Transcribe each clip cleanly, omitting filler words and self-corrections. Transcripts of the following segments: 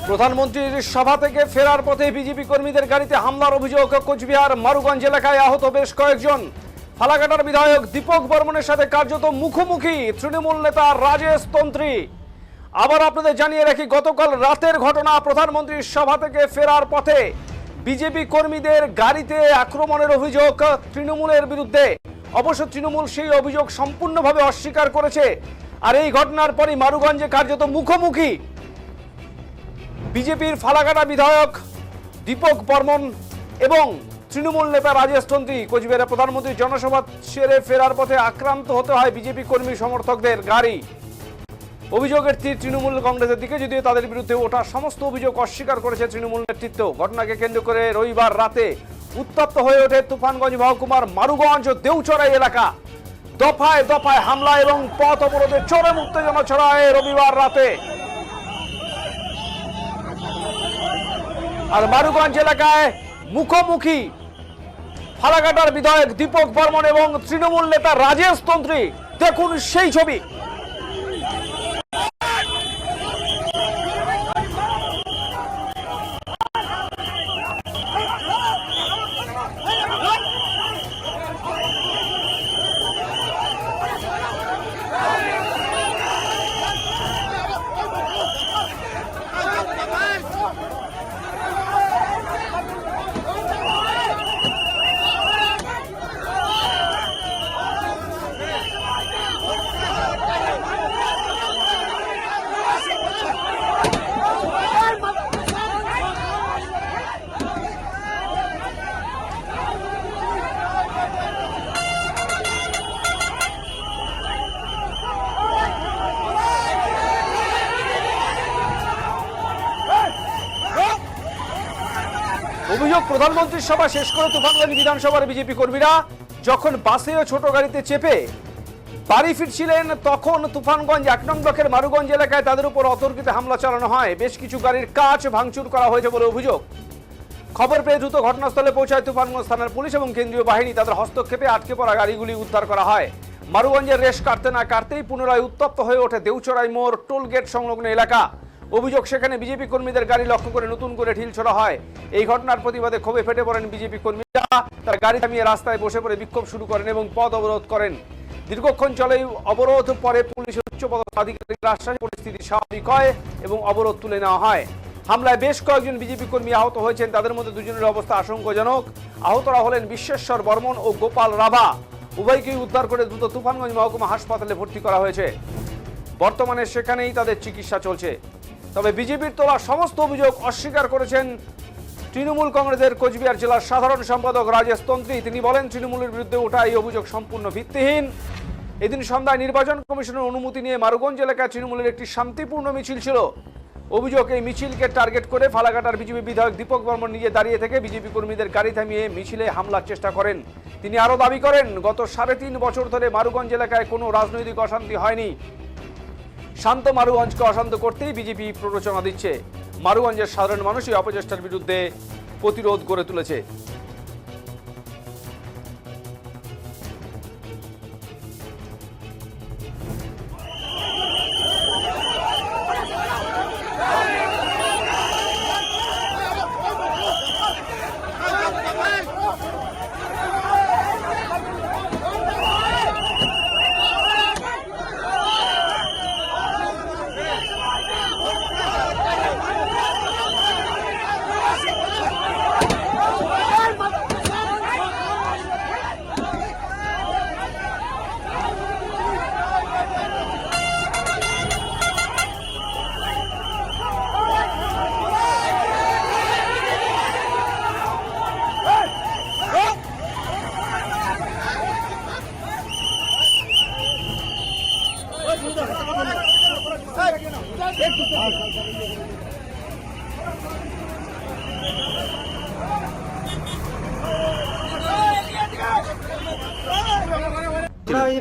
প্রধানমন্ত্রীর সভা থেকে ফেরার পথে বিজেপি কর্মীদের গাড়িতে হামলার অভিযোগ। কোচবিহার মারুগঞ্জ এলাকায় আহত বেশ কয়েকজন। ফালাকাটার বিধায়ক দীপক বর্মনের সাথে কার্যত মুখোমুখি তৃণমূল নেতা রাজেশ তন্ত্রী। আবার আপনাদের জানিয়ে রাখি, গতকাল রাতের ঘটনা। প্রধানমন্ত্রীর সভা থেকে ফেরার পথে বিজেপি কর্মীদের গাড়িতে আক্রমণের অভিযোগ তৃণমূলের বিরুদ্ধে। অবশ্য তৃণমূল সেই অভিযোগ সম্পূর্ণভাবে অস্বীকার করেছে। আর এই ঘটনার পরই মারুগঞ্জে কার্যত মুখোমুখি বিজেপির ফালাকাটা বিধায়ক দীপক বর্মন এবং তৃণমূল নেতা রাজেশ তন্ত্রী। কোচবিহারে প্রধানমন্ত্রীর জনসভা সেরে ফেরার পথে আক্রান্ত হতে হয় বিজেপি কর্মী সমর্থকদের গাড়ি। অভিযোগের তীর তৃণমূল কংগ্রেসের দিকে, যদিও তাদের বিরুদ্ধে ওঠা সমস্ত অভিযোগ অস্বীকার করেছে তৃণমূল নেতৃত্ব। ঘটনাকে কেন্দ্র করে রবিবার রাতে উত্তপ্ত হয়ে ওঠে তুফানগঞ্জ মহকুমার মারুগঞ্জ ও দেউচড়াই এলাকা। দফায় দফায় হামলা এবং পথ অবরোধে চরম উত্তেজনা ছড়ায় রবিবার রাতে। আর মারুগঞ্জ এলাকায় মুখোমুখি ফালাকাটার বিধায়ক দীপক বর্মন এবং তৃণমূল নেতা রাজেশ তন্ত্রী। দেখুন সেই ছবি। অভিযোগ, প্রধানমন্ত্রীর সভা শেষ করে তুফানগঞ্জ বিধানসভার বিজেপি কর্মীরা যখন বাসে ও ছোট গাড়িতে চেপে বাড়ি ফিরছিলেন, তখন তুফানগঞ্জ ১ নং ব্লকের মারুগঞ্জ এলাকায় তাদের উপর অতর্কিত হামলা চালানো হয়। বেশ কিছু গাড়ির কাঁচ ভাঙচুর করা হয়েছে বলে অভিযোগ। খবর পেয়ে দ্রুত ঘটনাস্থলে পৌঁছায় তুফানগঞ্জ থানার পুলিশ এবং কেন্দ্রীয় বাহিনী। তাদের হস্তক্ষেপে আটকে পড়া গাড়িগুলি উদ্ধার করা হয়। মারুগঞ্জের রেশ কাটতে না কাটতেই পুনরায় উত্তপ্ত হয়ে ওঠে দেউচড়াই মোড় টোল গেট সংলগ্ন এলাকা। অভিযোগ, সেখানে বিজেপি কর্মীদের গাড়ি লক্ষ্য করে নতুন করে ঢিল ছোড়া হয়। এই ঘটনার প্রতিবাদে ক্ষোভে ফেটে পড়েন বিজেপি কর্মীরা। তারা গাড়ি থামিয়ে রাস্তায় বসে পড়ে বিক্ষোভ শুরু করেন এবং পথ অবরোধ করেন। দীর্ঘক্ষণ চলে অবরোধ। পরে পুলিশের উচ্চপদস্থ আধিকারিকরা আশ্বাসে পরিস্থিতি স্বাভাবিক হয় এবং অবরোধ তুলে নেওয়া হয়। হামলায় বেশ কয়েকজন বিজেপি কর্মী আহত হয়েছেন। তাদের মধ্যে দুজনের অবস্থা আশঙ্কাজনক। আহতরা হলেন বিশ্বেশ্বর বর্মন ও গোপাল রাভা। উভয়কেই উদ্ধার করে দ্রুত তুফানগঞ্জ মহকুমা হাসপাতালে ভর্তি করা হয়েছে। বর্তমানে সেখানেই তাদের চিকিৎসা চলছে। তবে বিজেপির তোলা সমস্ত অভিযোগ অস্বীকার করেছেন তৃণমূল কংগ্রেসের কোচবিহার জেলার সাধারণ সম্পাদক রাজেশ তন্ত্রী। তিনি বলেন, তৃণমূলের বিরুদ্ধে ওঠা এই অভিযোগ সম্পূর্ণ ভিত্তিহীন। এদিন সন্ধ্যায় নির্বাচন কমিশনের অনুমতি নিয়ে মারুগঞ্জ এলাকায় তৃণমূলের একটি শান্তিপূর্ণ মিছিল ছিল। অভিযোগ, এই মিছিলকে টার্গেট করে ফালাকাটার বিজেপি বিধায়ক দীপক বর্মন নিজে দাঁড়িয়ে থেকে বিজেপি কর্মীদের গাড়ি থামিয়ে মিছিলে হামলার চেষ্টা করেন। তিনি আরও দাবি করেন, গত 3.5 বছর ধরে মারুগঞ্জ এলাকায় কোনো রাজনৈতিক অশান্তি হয়নি। শান্ত মারুগঞ্জকে অশান্ত করতেই বিজেপি প্ররোচনা দিচ্ছে। মারুগঞ্জের সাধারণ মানুষ এই অপচেষ্টার বিরুদ্ধে প্রতিরোধ গড়ে তুলেছে।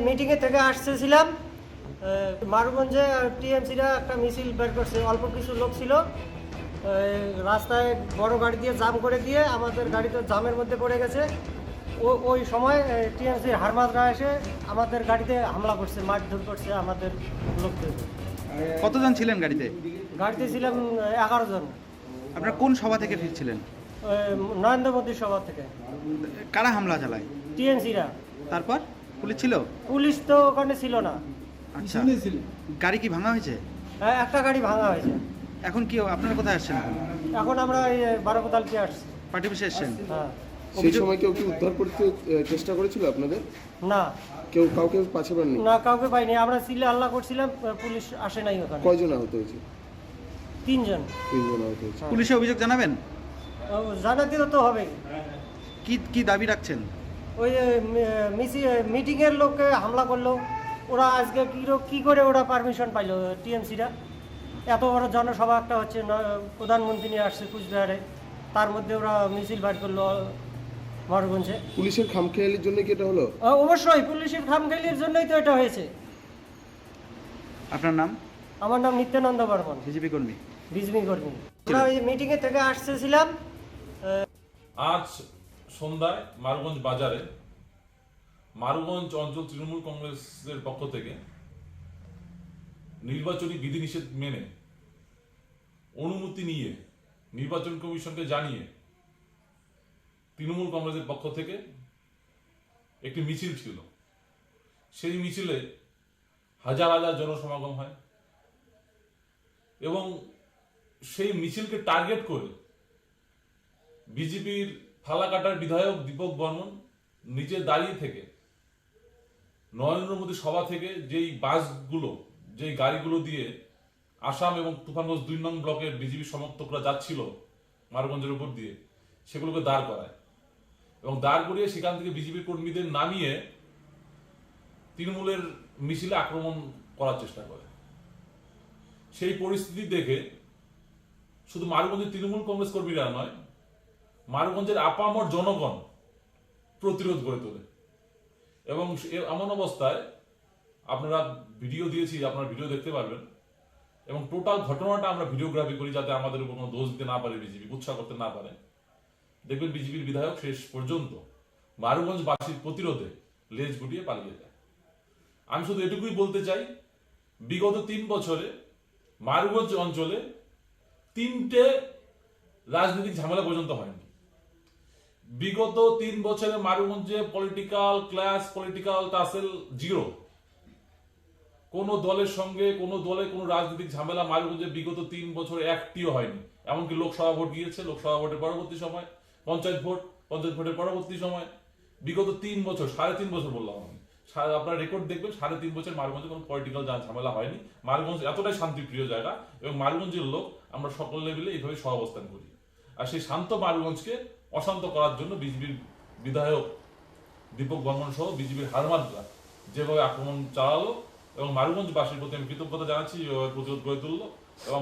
মিটিংয়ে থেকে আসতেছিলাম, মারুগঞ্জে টিএমসিরা একটা মিছিল বের করছে। অল্প কিছু লোক ছিল, রাস্তায় বড় গাড়ি দিয়ে জাম করে দিয়ে আমাদের গাড়ি তো জামের মধ্যে পড়ে গেছে। ওই সময় টিএমসির হারমাদরা এসে আমাদের গাড়িতে হামলা করছে, মারধর করছে আমাদের লোকদের। কতজন ছিলেন গাড়িতে? গাড়িতে ছিলাম 11 জন। আপনারা কোন সভা থেকে ফিরছিলেন? নরেন্দ্র মোদীর সভা থেকে। কারা হামলা চালায়? টিএমসিরা। তারপর পুলিশ ছিল? পুলিশ তো ওখানে ছিল না। আচ্ছা, গাড়ি কি ভাঙা হয়েছে? একটা গাড়ি ভাঙা হয়েছে। এখন কি আপনারা কোথায় আসছেন? এখন আমরা এই বারোকোতালকে আসছি। পার্টি অফিসে এসছেন? হ্যাঁ। সেই সময় কেউ কি উদ্ধার করতে চেষ্টা করেছিল আপনাদের? না কাউকে পাশে পাননি? না, কাউকে পাইনি। আমরা সিলে আল্লাহ করছিলাম, পুলিশ আসে নাই ওখানে। কয়জন আহত হয়েছে? 3 জন। 3 জন আহত হয়েছে। পুলিশে অভিযোগ জানাবেন? জানাতে তো হবে। কি দাবি রাখছেন? ওই মিটিংয়ের লোককে হামলা করলো। ওরা আজকে কি করে ওরা পারমিশন পাইলো টিএমসিরা? এত বড় জনসভা একটা হচ্ছে, প্রধানমন্ত্রী নিয়ে আসছে কুচবিহারে, তার মধ্যে ওরা মিছিল বার করলো মারুগঞ্জে। পুলিশের খামখেয়ালির জন্য কি এটা হলো? অবশ্যই পুলিশের খামখেয়ালির জন্যই তো এটা হয়েছে। আপনার নাম? আমার নাম নিত্যানন্দ বর্মন, বিজেপি কর্মী। বিজেপি কর্মী। আমরা ওই মিটিংয়ে থেকে আসতেছিলাম। আজ সন্ধ্যায় মারুগঞ্জ বাজারে মারুগঞ্জ অঞ্চল তৃণমূল কংগ্রেসের পক্ষ থেকে নির্বাচনী বিধিনিষেধ মেনে অনুমতি নিয়ে নির্বাচন কমিশনকে জানিয়ে তৃণমূল কংগ্রেসের পক্ষ থেকে একটি মিছিল ছিল। সেই মিছিলে হাজার হাজার জনসমাগম হয় এবং সেই মিছিলকে টার্গেট করে বিজেপির ফালাকাটার বিধায়ক দীপক বর্মন নিজে দাঁড়িয়ে থেকে নরেন্দ্র মোদী সভা থেকে যেই গাড়িগুলো দিয়ে আসাম এবং তুফানগঞ্জ 2 নং ব্লকের বিজেপি সমর্থকরা যাচ্ছিল মারুগঞ্জের উপর দিয়ে, সেগুলোকে দাঁড় করায় এবং দাঁড় করিয়ে সেখান থেকে বিজেপি কর্মীদের নামিয়ে তৃণমূলের মিছিলে আক্রমণ করার চেষ্টা করে। সেই পরিস্থিতি দেখে শুধু মারুগঞ্জের তৃণমূল কংগ্রেস কর্মীরা নয়, মারুগঞ্জের আপামর জনগণ প্রতিরোধ গড়ে তোলে এবং এমন অবস্থায় আপনারা ভিডিও দিয়েছি, আপনারা ভিডিও দেখতে পারবেন এবং টোটাল ঘটনাটা আমরা ভিডিওগ্রাফি করি যাতে আমাদের উপর কোনো দোষ দিতে না পারে, বিজেপি উৎসাহ করতে না পারে। দেখবেন বিজেপির বিধায়ক শেষ পর্যন্ত মারুগঞ্জবাসীর প্রতিরোধে লেজ গুটিয়ে পালিয়ে যায়। আমি শুধু এটুকুই বলতে চাই, বিগত 3 বছরে মারুগঞ্জ অঞ্চলে 3টে রাজনৈতিক ঝামেলা পর্যন্ত হয়নি। বিগত 3 বছরে মারুগঞ্জে পলিটিক্যাল ক্লাস, পলিটিক্যাল টাসেল 0। কোন দলের সঙ্গে কোনো রাজনৈতিক ঝামেলা মারুগঞ্জে বিগত 3 বছরে একটিও হয়নি। এমনকি লোকসভা ভোট গিয়েছে, লোকসভা ভোটের পরবর্তী সময়, পঞ্চায়েত ভোটের পরবর্তী সময়, বিগত 3 বছর, 3.5 বছর বললাম আমি, আপনার রেকর্ড দেখবেন 3.5 বছর মারুগঞ্জে কোনো পলিটিক্যাল ঝামেলা হয়নি। মারুগঞ্জ এতটাই শান্তিপ্রিয় জায়গা এবং মারুগঞ্জের লোক আমরা সকল লেভেলে এইভাবে সহাবস্থান করি। আর সেই শান্ত মারুগঞ্জকে অশান্ত করার জন্য বিজেপির বিধায়ক দীপক বর্মন সহ বিজেপির হারমাদরা যেভাবে আক্রমণ চালালো এবং মারুগঞ্জবাসীর প্রতি আমি কৃতজ্ঞতা জানাচ্ছি, প্রতিরোধ গড়ে তুললো এবং